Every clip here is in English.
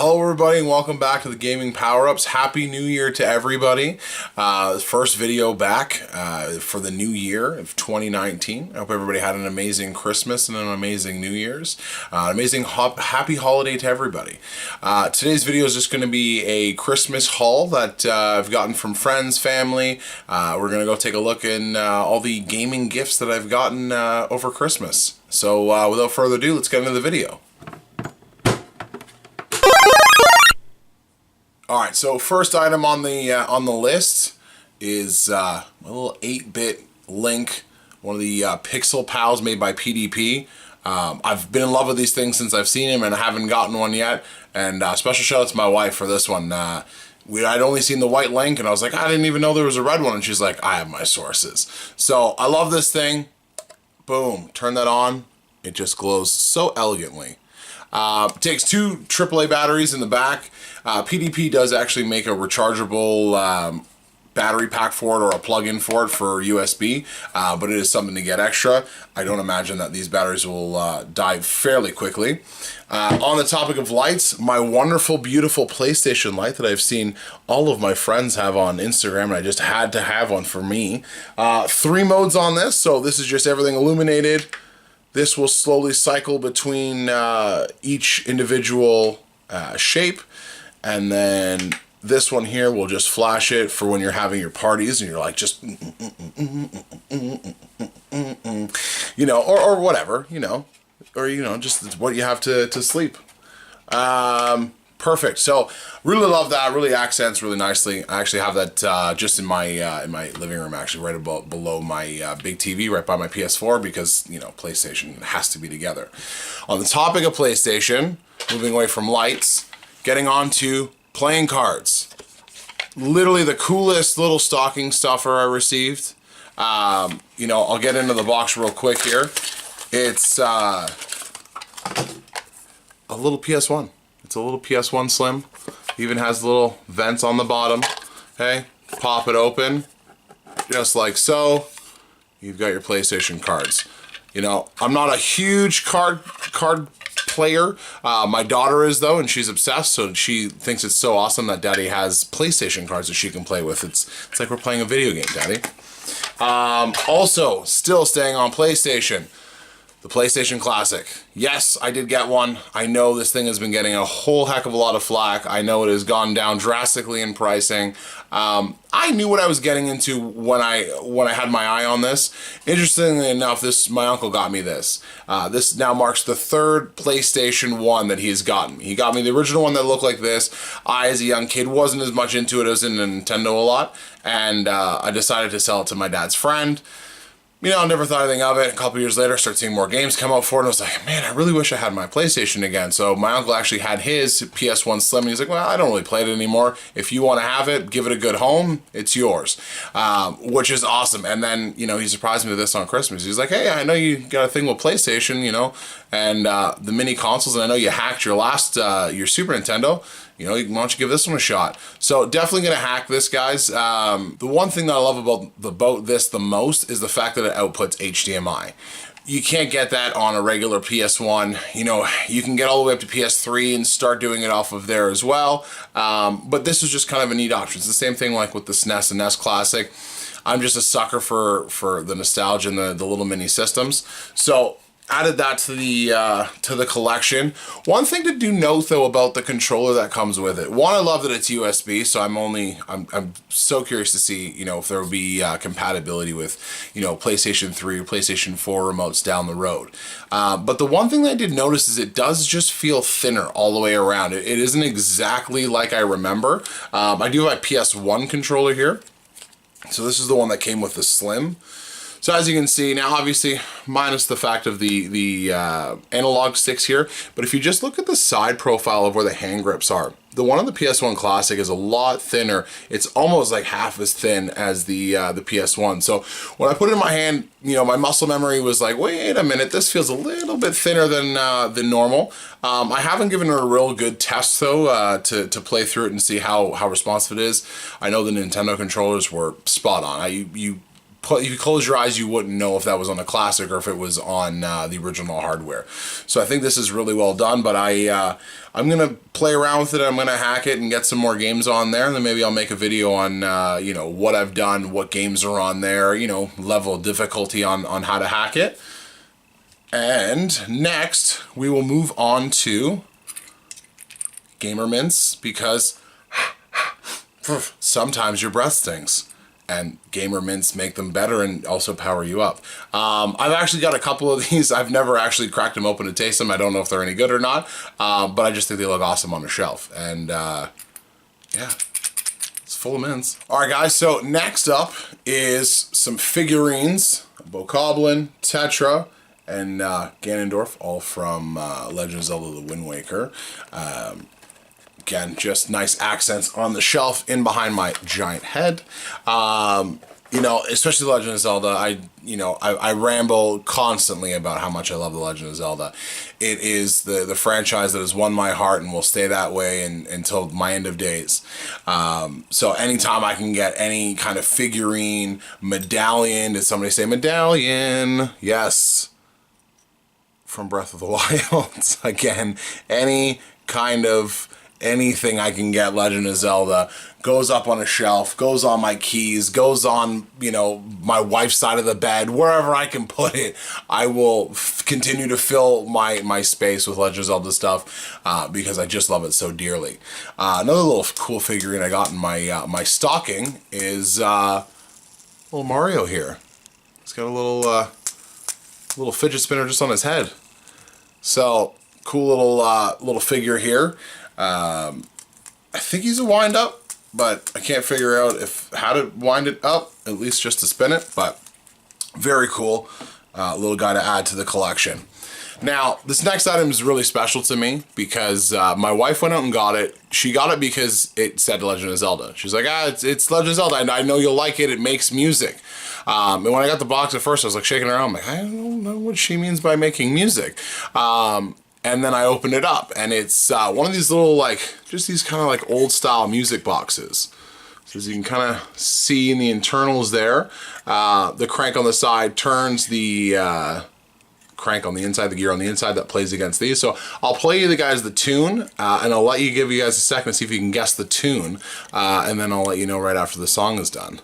Hello everybody and welcome back to the Gaming Power-Ups. Happy New Year to everybody. First video back for the new year of 2019. I hope everybody had an amazing Christmas and an amazing New Year's. Amazing happy holiday to everybody. Today's video is just going to be a Christmas haul that I've gotten from friends, family. We're going to go take a look in all the gaming gifts that I've gotten over Christmas. So without further ado, let's get into the video. Alright, so first item on the list is a little 8-bit Link, one of the Pixel Pals made by PDP. I've been in love with these things since I've seen them and I haven't gotten one yet. And special shout out to my wife for this one. I'd only seen the white Link and I was like, I didn't even know there was a red one. And she's like, I have my sources. So I love this thing. Boom, turn that on. It just glows so elegantly. Takes two AAA batteries in the back. PDP does actually make a rechargeable battery pack for it or a plug-in for it for USB, but it is something to get extra. I don't imagine that these batteries will die fairly quickly. On the topic of lights, my wonderful, beautiful PlayStation light that I've seen all of my friends have on Instagram, and I just had to have one for me. 3 modes on this, so this is just everything illuminated. This will slowly cycle between each individual shape, and then this one here will just flash it for when you're having your parties and you're like just, you know, or whatever, you know, or, you know, just what you have to sleep. Perfect. So really love that. Really accents really nicely. I actually have that just in my living room, actually right about below my big TV, right by my PS4, because, you know, PlayStation has to be together. On the topic of PlayStation, moving away from lights, getting on to playing cards. Literally the coolest little stocking stuffer I received. You know, I'll get into the box real quick here. It's a little PS1. It's a little PS1 Slim. Even has little vents on the bottom. Okay, pop it open, just like so. You've got your PlayStation cards. You know, I'm not a huge card player. My daughter is though, and she's obsessed. So she thinks it's so awesome that Daddy has PlayStation cards that she can play with. It's like we're playing a video game, Daddy. Also, still staying on PlayStation. The PlayStation Classic. Yes, I did get one. I know this thing has been getting a whole heck of a lot of flack. I know it has gone down drastically in pricing. I knew what I was getting into when I had my eye on this. Interestingly enough, my uncle got me this. This now marks the 3rd PlayStation 1 that he has gotten. He got me the original one that looked like this. I, as a young kid, wasn't as much into it as in Nintendo a lot, and I decided to sell it to my dad's friend. You know, I never thought anything of it. A couple years later, I started seeing more games come out for it, and I was like, man, I really wish I had my PlayStation again. So my uncle actually had his PS1 Slim, and he's like, well, I don't really play it anymore. If you want to have it, give it a good home, it's yours, which is awesome. And then, you know, he surprised me with this on Christmas. He's like, hey, I know you got a thing with PlayStation, you know, and the mini consoles, and I know you hacked your last, your Super Nintendo. You know, why don't you give this one a shot? So definitely gonna hack this, guys. The one thing that I love about this the most is the fact that it outputs HDMI. You can't get that on a regular PS1. You know, you can get all the way up to PS3 and start doing it off of there as well. But this is just kind of a neat option. It's the same thing like with the SNES and NES Classic. I'm just a sucker for the nostalgia and the little mini systems. So added that to the collection. One thing to do note though about the controller that comes with it. One, I love that it's USB, so I'm so curious to see, you know, if there will be compatibility with, you know, PlayStation 3 or PlayStation 4 remotes down the road. But the one thing that I did notice is it does just feel thinner all the way around. It isn't exactly like I remember. I do have my PS1 controller here. So this is the one that came with the Slim. So as you can see, now obviously minus the fact of the analog sticks here, but if you just look at the side profile of where the hand grips are, the one on the PS1 Classic is a lot thinner. It's almost like half as thin as the PS1. So when I put it in my hand, you know, my muscle memory was like, wait a minute, this feels a little bit thinner than normal. I haven't given it a real good test though to play through it and see how responsive it is. I know the Nintendo controllers were spot on. You if you close your eyes, you wouldn't know if that was on a classic or if it was on the original hardware. So I think this is really well done, but I'm going to play around with it. I'm going to hack it and get some more games on there, and then maybe I'll make a video on, you know, what I've done, what games are on there, you know, level of difficulty on how to hack it. And next, we will move on to Gamer Mints, because sometimes your breath stinks. And Gamer Mints make them better and also power you up. I've actually got a couple of these. I've never actually cracked them open to taste them. I don't know if they're any good or not, but I just think they look awesome on the shelf. And yeah, it's full of mints. All right, guys, so next up is some figurines, Bokoblin, Tetra, and Ganondorf, all from Legend of Zelda The Wind Waker. Again, just nice accents on the shelf in behind my giant head. You know, especially The Legend of Zelda, I ramble constantly about how much I love The Legend of Zelda. It is the franchise that has won my heart and will stay that way until my end of days. So anytime I can get any kind of figurine, medallion, did somebody say medallion? Yes. From Breath of the Wild. Again, any kind of anything I can get Legend of Zelda goes up on a shelf, goes on my keys, goes on, you know, my wife's side of the bed, wherever I can put it. I will continue to fill my space with Legend of Zelda stuff because I just love it so dearly. Another little cool figurine I got in my stocking is little Mario here. He's got a little fidget spinner just on his head. So cool little figure here. I think he's a wind up, but I can't figure out how to wind it up, at least just to spin it, but very cool little guy to add to the collection. Now, this next item is really special to me because my wife went out and got it. She got it because it said Legend of Zelda. She's like, it's Legend of Zelda, and I know you'll like it. It makes music. And when I got the box at first, I was like shaking around. I'm like, I don't know what she means by making music. And then I opened it up, and it's one of these little, just these kind of like old style music boxes. So as you can kind of see in the internals there, the crank on the side turns the crank on the inside, the gear on the inside that plays against these. So I'll play you guys the tune, and I'll give you guys a second to see if you can guess the tune, and then I'll let you know right after the song is done.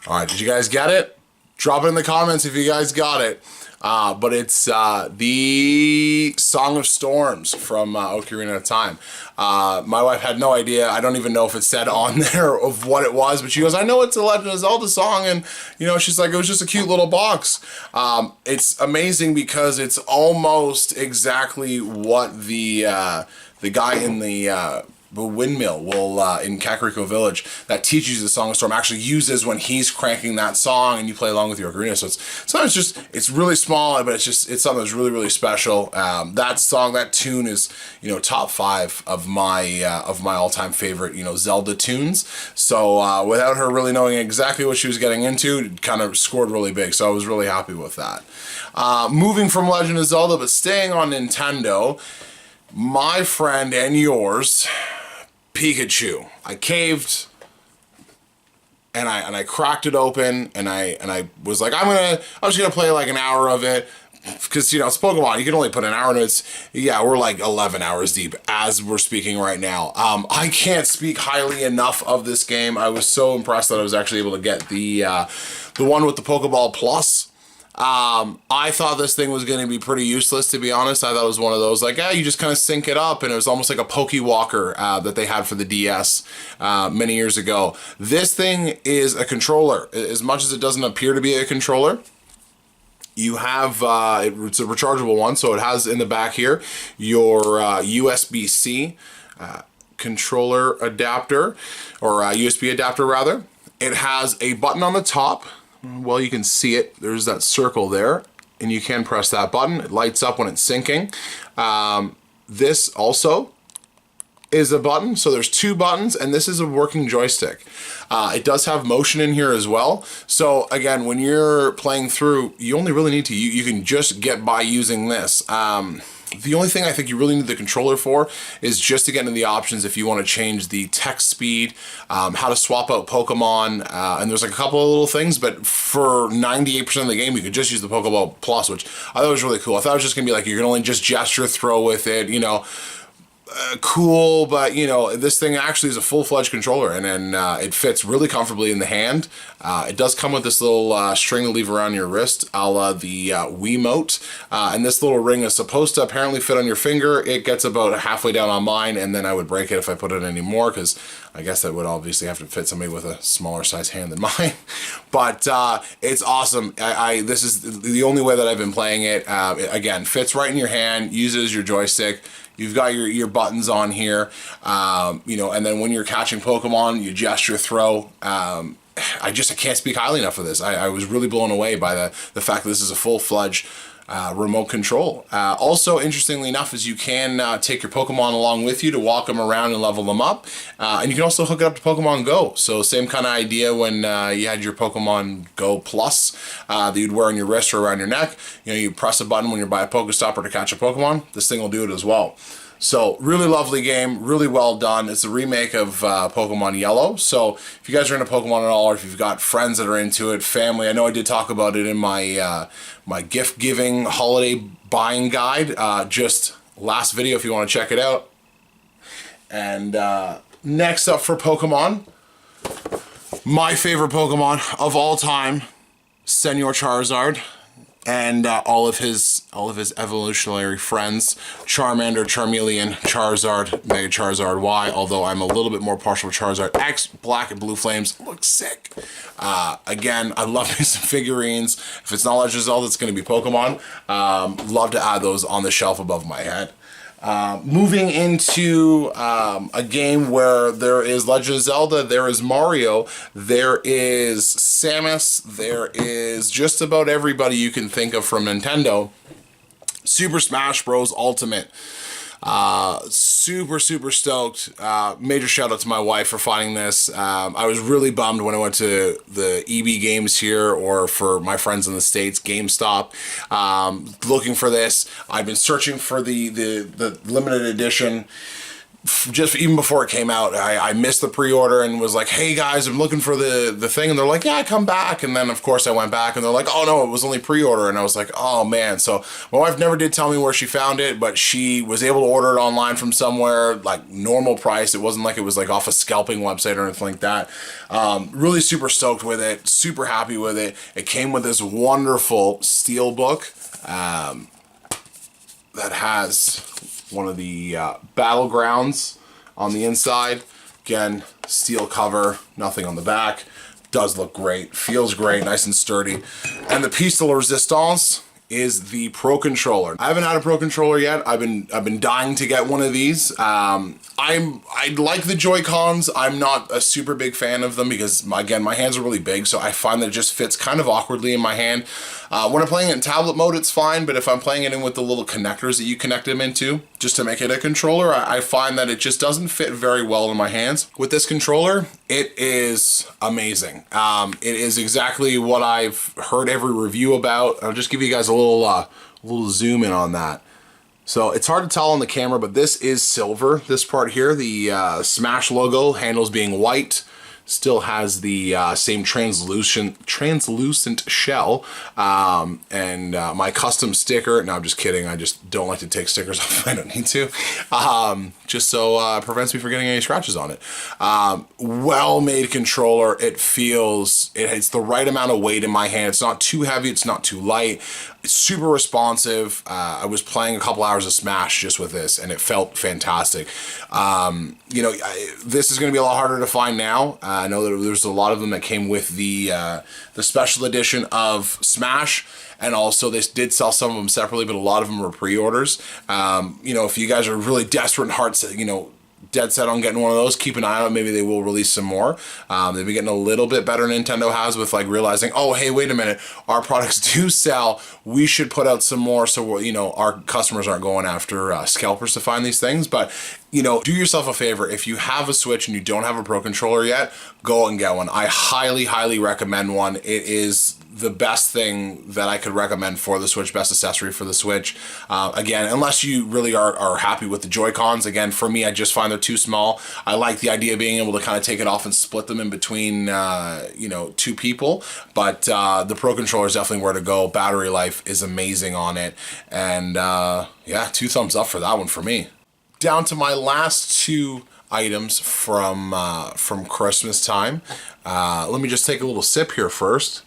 All right, did you guys get it? Drop it in the comments if you guys got it. But it's the Song of Storms from Ocarina of Time. My wife had no idea. I don't even know if it said on there of what it was, but she goes, I know it's a Legend of Zelda song, and you know, she's like, it was just a cute little box. It's amazing because it's almost exactly what the guy in the windmill will in Kakariko Village that teaches you the Song of Storm actually uses when he's cranking that song and you play along with your ocarina. So it's really small, but it's something that's really, really special. That tune is, you know, top 5 of my all-time favorite, you know, Zelda tunes. So without her really knowing exactly what she was getting into, it kind of scored really big. So I was really happy with that. Moving from Legend of Zelda, but staying on Nintendo, my friend and yours, Pikachu. I caved and I cracked it open and I was like, I was gonna play like an hour of it because, you know, it's Pokemon, you can only put an hour into it. Yeah, we're like 11 hours deep as we're speaking right now. I can't speak highly enough of this game. I was so impressed that I was actually able to get the one with the Pokeball Plus. I thought this thing was going to be pretty useless, to be honest. I thought it was one of those, like, you just kind of sync it up, and it was almost like a Pokewalker that they had for the DS many years ago. This thing is a controller. As much as it doesn't appear to be a controller, you have, it's a rechargeable one, so it has in the back here your USB-C controller adapter, or USB adapter rather. It has a button on the top. Well, you can see it. There's that circle there, and you can press that button. It lights up when it's syncing. This also is a button. So there's 2 buttons, and this is a working joystick. It does have motion in here as well. So again, when you're playing through, you only really need to, you can just get by using this. The only thing I think you really need the controller for is just to get into the options if you want to change the text speed, how to swap out Pokemon, and there's like a couple of little things, but for 98% of the game, you could just use the Pokeball Plus, which I thought was really cool. I thought it was just going to be like, you can only just gesture throw with it, you know, cool, but you know, this thing actually is a full-fledged controller, and then it fits really comfortably in the hand. It does come with this little string to leave around your wrist, a la the Wiimote, and this little ring is supposed to apparently fit on your finger. It gets about halfway down on mine, and then I would break it if I put it any more, because I guess that would obviously have to fit somebody with a smaller size hand than mine. But it's awesome. This is the only way that I've been playing it. Again, fits right in your hand, uses your joystick. You've got your buttons on here, you know, and then when you're catching Pokemon, you gesture throw. I can't speak highly enough of this. I was really blown away by the fact that this is a full-fledged remote control. Also, interestingly enough, is you can take your Pokemon along with you to walk them around and level them up. And you can also hook it up to Pokemon Go. So same kind of idea when you had your Pokemon Go Plus that you'd wear on your wrist or around your neck. You know, you press a button when you're by a Pokestop or to catch a Pokemon. This thing will do it as well. So really lovely game, really well done. It's a remake of Pokemon Yellow. So if you guys are into Pokemon at all, or if you've got friends that are into it, family, I know I did talk about it in my my gift giving holiday buying guide, just last video if you want to check it out. And next up for Pokemon, my favorite Pokemon of all time, Senor Charizard. And all of his evolutionary friends, Charmander, Charmeleon, Charizard, Mega Charizard Y, although I'm a little bit more partial to Charizard X, Black and Blue Flames, looks sick. Again, I love me some figurines. If it's not Legend of Zelda, it's going to be Pokemon. Love to add those on the shelf above my head. Moving into a game where there is Legend of Zelda, there is Mario, there is Samus, there is just about everybody you can think of from Nintendo. Super Smash Bros. Ultimate. Super stoked. Major shout out to my wife for finding this. I was really bummed when I went to the EB Games here, or for my friends in the States, GameStop, looking for this. I've been searching for the limited edition. Just even before it came out, I missed the pre-order and was like, hey guys, I'm looking for the thing, and they're like, yeah, come back. And then of course I went back and they're like, oh no, it was only pre-order. And I was like, oh man. So my wife never did tell me where she found it, but she was able to order it online from somewhere, like normal price. It wasn't like it was like off a scalping website or anything like that. Really super stoked with it, super happy with it. It came with this wonderful steel book that has one of the battlegrounds on the inside. Again, steel cover, nothing on the back. Does look great, feels great, nice and sturdy. And the piece de resistance is the Pro Controller. I haven't had a Pro Controller yet. I've been dying to get one of these. I like the Joy-Cons. I'm not a super big fan of them because, again, my hands are really big, so I find that it just fits kind of awkwardly in my hand. When I'm playing it in tablet mode, it's fine, but if I'm playing it in with the little connectors that you connect them into, just to make it a controller, I find that it just doesn't fit very well in my hands. With this controller, it is amazing. It is exactly what I've heard every review about. I'll just give you guys a little zoom in on that. So it's hard to tell on the camera, but this is silver. This part here, the Smash logo, handles being white, still has the same translucent shell, and my custom sticker. No, I'm just kidding. I just don't like to take stickers off if I don't need to. Just so prevents me from getting any scratches on it. Well-made controller. It feels, it's the right amount of weight in my hand. It's not too heavy. It's not too light. It's super responsive. I was playing a couple hours of Smash just with this, and it felt fantastic. You know, this is going to be a lot harder to find now. I know that there's a lot of them that came with the special edition of Smash, and also they did sell some of them separately, but a lot of them were pre-orders. You know, if you guys are really desperate and heart, you know, dead set on getting one of those, keep an eye out. Maybe they will release some more. They've been getting a little bit better, Nintendo has, with like realizing, oh hey, wait a minute, our products do sell, we should put out some more, so you know, our customers aren't going after scalpers to find these things. But you know, do yourself a favor. If you have a Switch and you don't have a Pro Controller yet, go and get one. I highly recommend one. It is the best thing that I could recommend for the Switch, best accessory for the Switch. Again, unless you really are happy with the Joy-Cons. Again, for me, I just find they're too small. I like the idea of being able to kind of take it off and split them in between, you know, two people. But the Pro Controller is definitely where to go. Battery life is amazing on it. And yeah, 2 thumbs up for that one for me. Down to my last 2 items from Christmas time. Let me just take a little sip here first.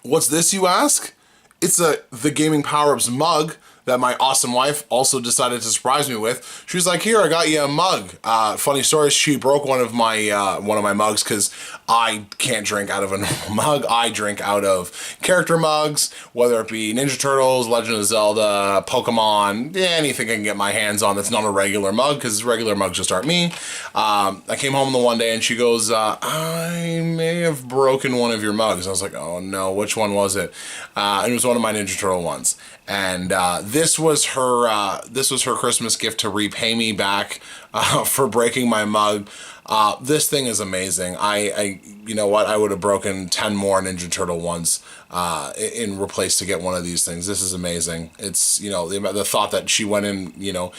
What's this, you ask? It's the Gaming Powerups mug that my awesome wife also decided to surprise me with. She was like, "Here, I got you a mug." Funny story, she broke one of my mugs because I can't drink out of a normal mug. I drink out of character mugs, whether it be Ninja Turtles, Legend of Zelda, Pokemon, anything I can get my hands on that's not a regular mug, because regular mugs just aren't me. I came home the one day and she goes, "I may have broken one of your mugs." I was like, "Oh no, which one was it?" It was one of my Ninja Turtle ones. And this was her Christmas gift to repay me back for breaking my mug. This thing is amazing. I you know what? I would have broken 10 more Ninja Turtle ones in replace to get one of these things. This is amazing. It's, you know, the thought that she went in, you know,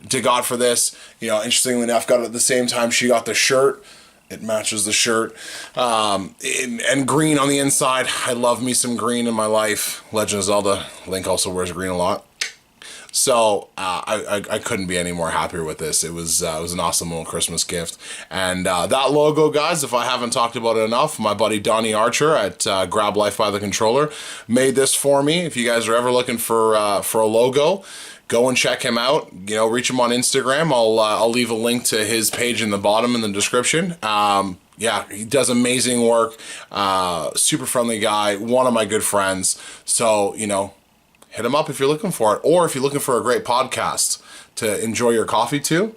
to God for this. You know, interestingly enough, got it at the same time she got the shirt. It matches the shirt, and green on the inside. I love me some green in my life. Legend of Zelda, Link also wears green a lot. So I couldn't be any more happier with this. It was an awesome little Christmas gift. And that logo, guys, if I haven't talked about it enough, my buddy Donnie Archer at Grab Life by the Controller made this for me. If you guys are ever looking for a logo, go and check him out. You know, reach him on Instagram. I'll leave a link to his page in the bottom in the description. Yeah, he does amazing work. Super friendly guy. One of my good friends. So, you know, hit him up if you're looking for it. Or if you're looking for a great podcast to enjoy your coffee to.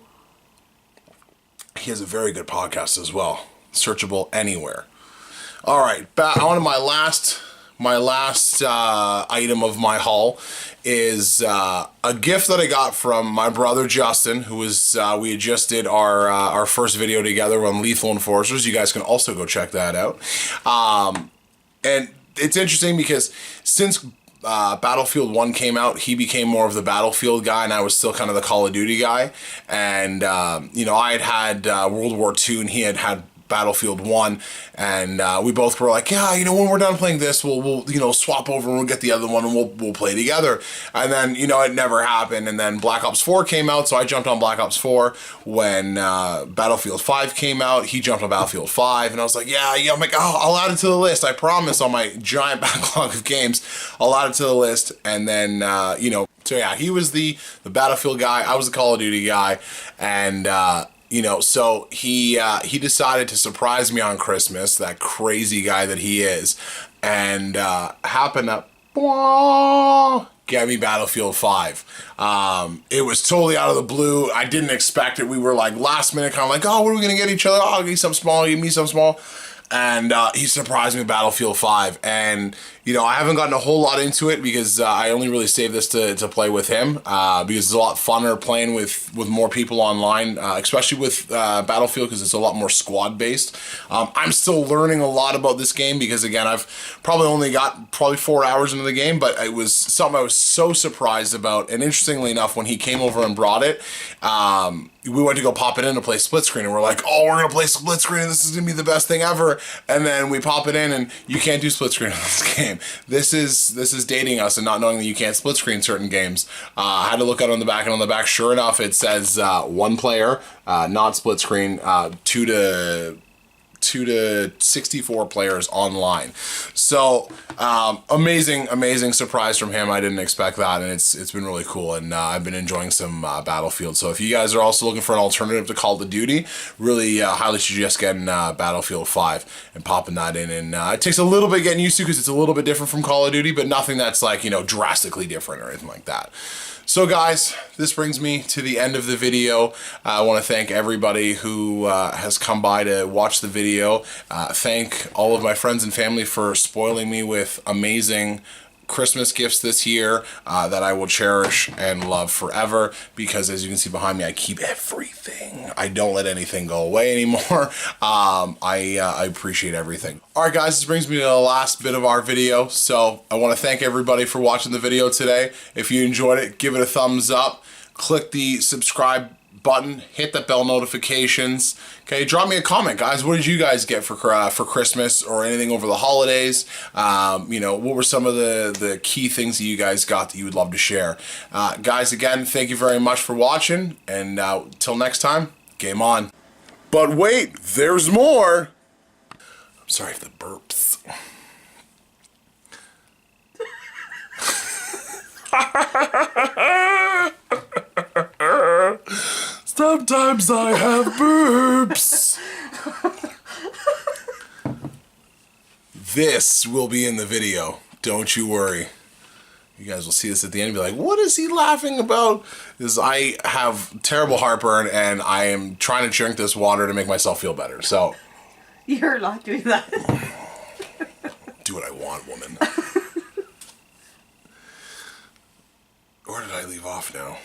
He has a very good podcast as well. Searchable anywhere. All right, back on to my last item of my haul is a gift that I got from my brother Justin, who was we had just did our first video together on Lethal Enforcers. You guys can also go check that out. And it's interesting because since Battlefield 1 came out, he became more of the Battlefield guy, and I was still kind of the Call of Duty guy. And you know, I had World War II, and he had Battlefield 1, and we both were like, yeah, you know, when we're done playing this, we'll you know, swap over and we'll get the other one and we'll play together. And then, you know, it never happened. And then Black Ops 4 came out, so I jumped on Black Ops 4. When Battlefield 5 came out, he jumped on Battlefield 5, and I was like, yeah, I'm like, oh, I'll add it to the list. I promise, on my giant backlog of games, I'll add it to the list. And then, you know, so yeah, he was the Battlefield guy, I was the Call of Duty guy, and you know, so he decided to surprise me on Christmas, that crazy guy that he is, and happened to get me Battlefield 5. It was totally out of the blue. I didn't expect it. We were like last minute kind of like, oh, what are we going to get each other? Oh, I'll get you something small, give me something small. And he surprised me with Battlefield 5. And, you know, I haven't gotten a whole lot into it because I only really saved this to play with him because it's a lot funner playing with more people online, especially with Battlefield, because it's a lot more squad-based. I'm still learning a lot about this game because, again, I've probably only got 4 hours into the game, but it was something I was so surprised about. And interestingly enough, when he came over and brought it, we went to go pop it in to play split screen, and we're like, oh, we're gonna play split screen, and this is gonna be the best thing ever. And then we pop it in, and you can't do split screen in this game. This is dating us and not knowing that you can't split screen certain games. I had to look out on the back, and on the back, sure enough, it says 1 player, not split screen, 2 to 64 players online. So amazing surprise from him. I didn't expect that, and it's been really cool, and I've been enjoying some Battlefield. So if you guys are also looking for an alternative to Call of Duty, really highly suggest getting Battlefield 5 and popping that in. And it takes a little bit getting used to because it's a little bit different from Call of Duty, but nothing that's like, you know, drastically different or anything like that. So guys, this brings me to the end of the video. I want to thank everybody who has come by to watch the video. Thank all of my friends and family for spoiling me with amazing Christmas gifts this year that I will cherish and love forever, because as you can see behind me, I keep everything. I don't let anything go away anymore. I appreciate everything. All right, guys, this brings me to the last bit of our video. So I want to thank everybody for watching the video today. If you enjoyed it, give it a thumbs up. Click the subscribe button, hit the bell notifications. Okay, drop me a comment, guys. What did you guys get for Christmas or anything over the holidays? You know, what were some of the key things that you guys got that you would love to share? Guys, again, thank you very much for watching, and till next time, game on. But wait, there's more. I'm sorry for the burps. Sometimes I have burps. This will be in the video. Don't you worry. You guys will see this at the end and be like, what is he laughing about? Because I have terrible heartburn and I am trying to drink this water to make myself feel better. So you're not doing that. Do what I want, woman. Where did I leave off now?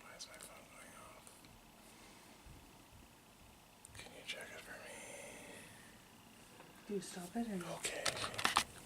Why is my phone going off? Can you check it for me? Do you stop it or no? Okay.